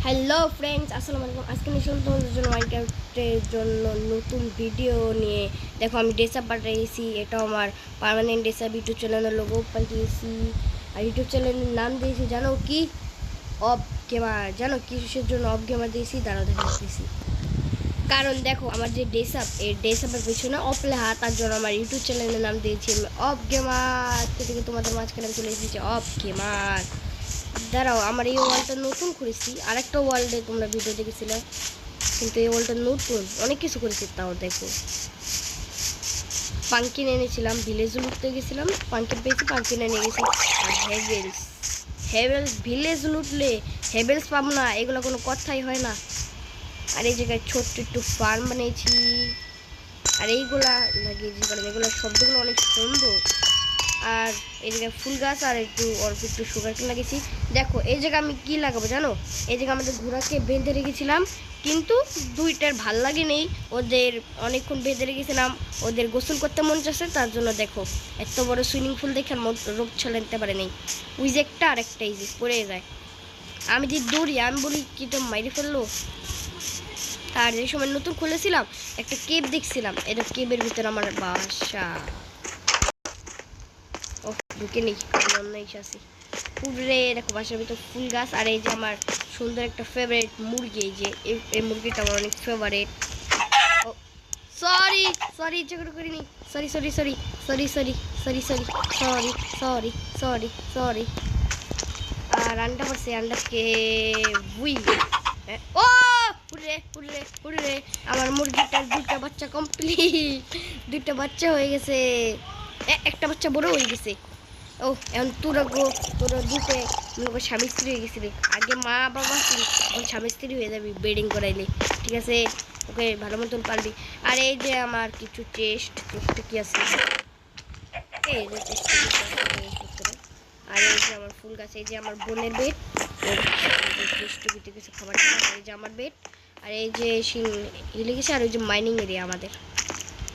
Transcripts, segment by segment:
Hello friends, আসসালামু আলাইকুম। আজকে নিয়ে তোমাদের জন্য মাইনক্রাফটের জন্য নতুন ভিডিও নিয়ে। দেখো, আমি ড্রেস আপ পাঠিয়েছি। এটা আমার পার্মানেন্ট ড্রেস আপ ইউটিউব চ্যানেলের লোগো পাঠিয়েছি। আর ইউটিউব চ্যানেলের নাম দিয়েছি জানো কি? Of gamer. জানো কিসের জন্য অফ গেমার দিয়েছি? দাঁড়াও দেখাচ্ছি। কারণ দেখো, আমার যে ড্রেস আপ, এই ড্রেস আপের পিছনে অফ লেখা, তার জন্য আমার ইউটিউব চ্যানেলের নাম দিয়েছি অফ গেমার। থেকে তোমাদের মাঝখানে চলে এসেছে অফ গেমার। দাঁড়াও, আমার এই ওয়ালটা নতুন করেছি। আরেকটা ওয়ার্ল্ডে তোমরা ভিডিও দেখেছিলে, কিন্তু এই ওয়ালটা নতুন, অনেক কিছু করেছি। তাও দেখো, পাঙ্কিন এনেছিলাম, ভিলেজ লুটতে গেছিলাম, পাঙ্কিন পেয়েছি, পাঙ্কিন এনে গেছি। আর হেভেলস ভিলেজ লুটলে হেভেলস পাবো না, এগুলো কোনো কথাই হয় না। আর এই জায়গায় ছোট্ট একটু ফার্ম বানিয়েছি, আর এইগুলা লাগিয়েছি কারণ এগুলো শব্দগুলো অনেক সুন্দর। আর এই জায়গায় ফুল গাছ আর অল্প একটু সুগার কেন লাগিয়েছি। দেখো, এই জায়গায় আমি কি লাগাবো জানো? এই জায়গায় আমাদের ঘোড়াকে বেঁধে রেখেছিলাম, কিন্তু দুইটার ভাল লাগে নেই। ওদের অনেকক্ষণ বেঁধে রেখেছিলাম, ওদের গোসল করতে মন চাচ্ছে, তার জন্য দেখো এত বড় সুইমিং পুল দেখে রোগ ছড়াতে পারে নেই। ওই যে একটা আর একটা এই যে পড়ে যায়। আমি যে দৌড়ি, আমি বলি কি তো মাইরে ফেললো। আর যে সময় নতুন খুলেছিলাম, একটা কেব দেখছিলাম, এটা কেবের ভিতরে আমার বাসা। ও ঢুকে নেই, অন্য আসি পুরে। দেখো, বাসার ভিতর ফুল গাছ। আর এই যে আমার সুন্দর একটা ফেভারিট মুরগি, এই যে এই মুরগিটা আমার অনেক ফেভারিট। ও সরি সরি, ইচ্ছা করে করিনি। Sorry sorry sorry sorry sorry sorry sorry sorry sorry sorry sorry. আর আন্ডা পারছে, আন্ডাকে উই। ও উড়ে উড়ে উড়ে, আমার মুরগিটার দুইটা বাচ্চা কমপ্লিট। দুইটা বাচ্চা হয়ে গেছে, একটা বাচ্চা বড় হয়ে গেছে। ও এখন তোরা দুটো মনে কর স্বামী স্ত্রী হয়ে গেছিলি। আগে মা বাবা ছিল, এখন স্বামী স্ত্রী হয়ে যাবি বেডিং করাইলে। ঠিক আছে, ওকে ভালো মতন পারবি। আর এই যে আমার কিছু চেস্ট কি আছে, এই যে চেস্ট। আর এই যে আমার ফুল গাছ, এই যে আমার বোনের বেড, চেস্টবিতে কিছু খাবার টাবার। এই যে আমার বেড, আর এই যে হিলে গেছে। আর ওই যে মাইনিং এরিয়া আমাদের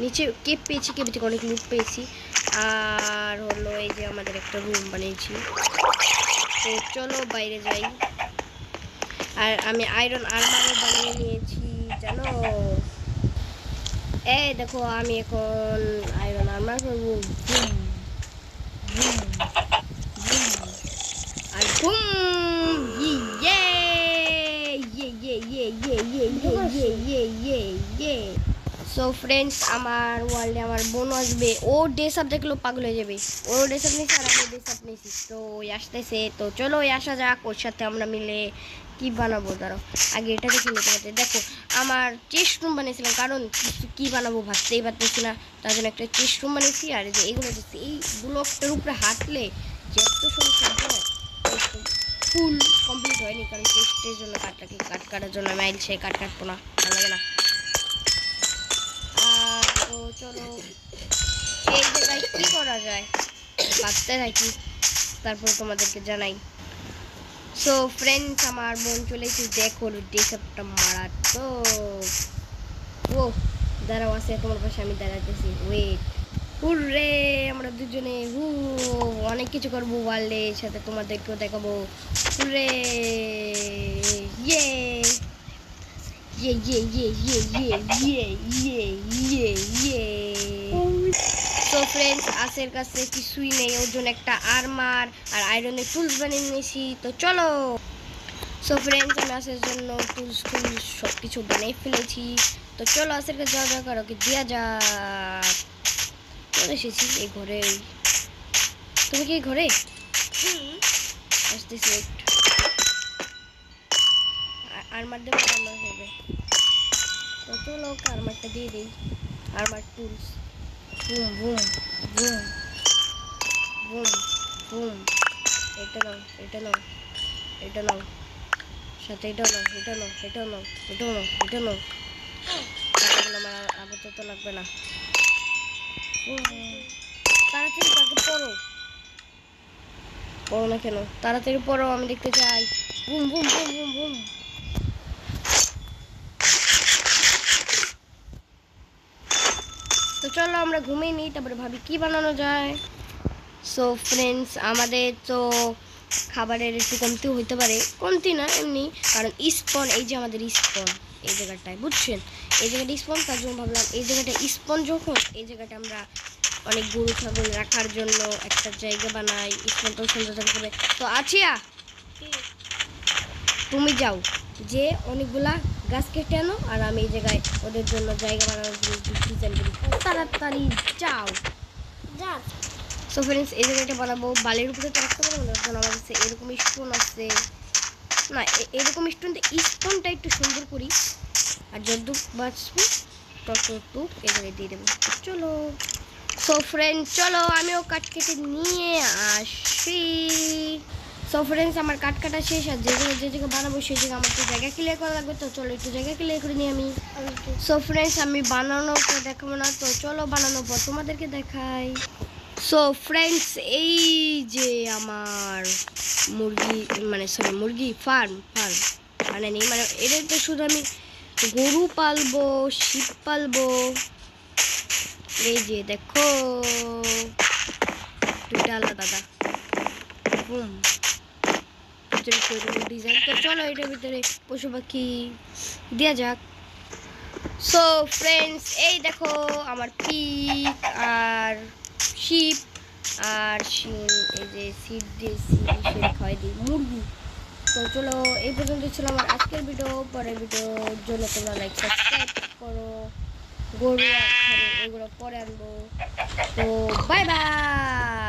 নিচে কেপ পেয়েছি, কেপ থেকে অনেক লুট পেয়েছি। আর হলো এই যে আমাদের একটা রুম বানিয়েছি। তো চলো বাইরে যাই। আর আমি আয়রন আর্মারও বানিয়ে নিয়েছি জানো। এই দেখো, আমি এখন আয়রন আর্মার করবো। বুম বুম বুম আর বুম। ইয়ে ইয়ে ইয়ে ইয়ে ইয়ে ইয়ে ইয়ে ইয়ে ইয়ে ইয়ে। সো ফ্রেন্ডস, আমার ওয়ার্ল্ডে আমার বোন আসবে, ও ড্রেস আপ দেখলেও পাগল হয়ে যাবে। ও ড্রেস আপ নিয়েছে আর আমি ড্রেস আপ নিয়েছি, তো ওই আসতেছে। তো চলো ওই আসা যাক, ওর সাথে আমরা মিলে কি বানাবো। দাঁড়াও, আগে এটা দেখে নিতে পারতে। দেখো, আমার চেস্ট রুম বানিয়েছিলাম, কারণ কি বানাবো ভাবতেই পারতেছি না, তার জন্য একটা চেস্ট রুম বানিয়েছি। আর যে এইগুলো দেখছি, এই ব্লকটার উপরে হাঁটলে যে এত সুন্দর ফুল কমপ্লিট হয়নি, কারণ চেস্টের জন্য কাট কাটার জন্য আমি সেই কাট কাটবো না, ভালো লাগে না। তো চলো, এই জায়গায় কি করা যায় ভাবতে থাকি, তারপর তোমাদেরকে জানাই। সো ফ্রেন্ডস, আমার বোন চলে এসেছে, দেখো ডেসআপটা মারা। তো ও দাঁড়াও, আছে তোমার পাশে, আমি দাঁড়াতেছি, ওয়েট। হুররে, আমরা দুজনে অনেক কিছু করবো ওয়ার্ল্ডের সাথে, তোমাদেরকেও দেখাবো। হুররে, ইয়ে ইয়ে ইয়ে ইয়ে ইয়ে ইয়ে ইয়ে ইয়ে ইয়ে ইয়ে। তো ফ্রেন্ডস, আসের কাছে কিছুই নেই, ওর জন্য একটা আর্মার আর আয়রনের টুলস বানিয়ে নিয়েছি। তো চলো। সো ফ্রেন্ডস, আমি আসের জন্য টুলস সব কিছু বানিয়ে ফেলেছি। তো চলো আসের কাছে যাওয়া যাক, আর ওকে দেওয়া যাক। চলে এসেছি এই ঘরে। তুমি কি ঘরে আসতেছি? আর্মার দেবো, আর্মার হবে। তো চলো ওকে আর্মারটা দিয়ে দিই। Armour tools, boom boom boom boom boom. এটা নাও, এটা নাও, এটা নাও, সাথে এটা নাও, এটা নাও, এটা নাও, এটা নাও, এটা নাও। আমার আপাতত লাগবে না। তাড়াতাড়ি তাকে পড়ো, পড়ো না কেন? তাড়াতাড়ি পড়ো, আমি দেখতে চাই। Boom boom boom boom boom. তো চলো আমরা ঘুমিয়ে নিই, তারপরে ভাবি কি বানানো যায়। সো ফ্রেন্ডস, আমাদের তো খাবারের একটু কমতি হইতে পারে, কমতি না এমনি, কারণ স্পন এই যে আমাদের স্পন এই জায়গাটায় বুঝছেন, এই জায়গাটা স্পন, তার জন্য ভাবলাম এই জায়গাটা স্পন যখন এই জায়গাটা আমরা অনেক গরু ছাগল রাখার জন্য একটা জায়গা বানাই, স্পন তো সুন্দর থাকবে। তো আছিয়া তুমি যাও যে অনেকগুলা গাছ কেটে আনো, আর আমি এই জায়গায় ওদের জন্য জায়গা বানানোর জন্য ডিজাইন করি, তাড়াতাড়ি যাও। সো ফ্রেন্ডস এই জায়গাটা বানাবো বালির উপরে তো রাখতে পারবো না, কারণ আমার কাছে এরকম স্টোন আছে না, এরকম স্টোন স্টোনটা একটু সুন্দর করি, আর যদ্দুক বাঁচবো ততটুক এই জায়গায় দিয়ে দেবো। চলো সো ফ্রেন্ডস চলো আমিও কাঠ কেটে নিয়ে আসি। সো ফ্রেন্ডস আমার কাঠ কাটা শেষ, আর যে জায়গায় বানাবো সেই জায়গায় আমার তো জায়গা ক্লিয়ার করা লাগবে, তো চলো একটু জায়গা ক্লিয়ার করে নিই আমি। সো ফ্রেন্ডস আমি বানানো করে দেখাবো না, তো চলো বানানোর পর তোমাদেরকে দেখাই। সো ফ্রেন্ডস এই যে আমার মুরগি মানে সরি মুরগি ফার্ম মানে নেই, মানে এটাতে শুধু আমি গরু পালবো, শিপ পালবো। এই যে দেখো দুইটা আলাদা ডিজাইন, তো চলো এটার ভিতরে পশু পাখি দেওয়া যাক। সো ফ্রেন্ডস এই দেখো আমার পিক আর শিপ আর এই যে সিড দিয়েছি খাওয়াই দিই মুরগি। তো চলো এই পর্যন্ত ছিল আমার আজকের ভিডিও, পরের ভিডিওর জন্য তোমরা লাইক সাবস্ক্রাইব করো, গরু এগুলো পরে আনবো। তো বাই বাই।